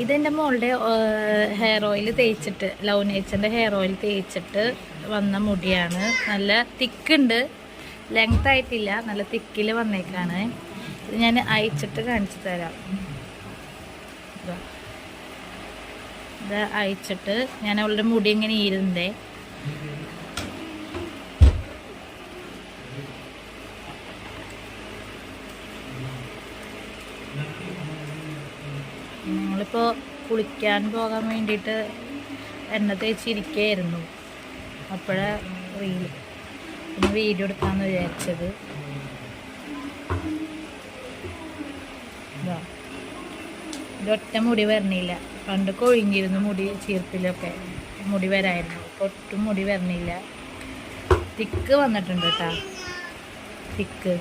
ഇതെൻ്റെ മോളുടെ hair oil തേച്ചിട്ട്, ലവ് നേച്ചറിൻ്റെ ഹെയർ ഓയിൽ തേച്ചിട്ട് വന്ന മുടിയാണ്. നല്ല തിക്കുണ്ട്, ലെങ്ത് ആയിട്ടില്ല, നല്ല തിക്കിൽ വന്നേക്കാണ്. ഇത് ഞാൻ അയച്ചിട്ട് കാണിച്ചു തരാം. ഇത് അയച്ചിട്ട് ഞാൻ അവളുടെ മുടി ഇങ്ങനെ ഇരുന്നേ. ഞങ്ങളിപ്പോൾ കുളിക്കാൻ പോകാൻ വേണ്ടിയിട്ട് എണ്ണ തേച്ചിരിക്കുകയായിരുന്നു. അപ്പോഴാ റീല് ഒന്ന് വീഡിയോ എടുക്കാമെന്ന് വിചാരിച്ചത്. ഇതൊറ്റ മുടി വരണില്ല. പണ്ട് കൊഴിഞ്ഞിരുന്നു മുടി, ചീർപ്പിലൊക്കെ മുടി വരായിരുന്നു. ഒട്ടും മുടി വരണില്ല. തിക്ക് വന്നിട്ടുണ്ട് കേട്ടോ, തിക്ക്.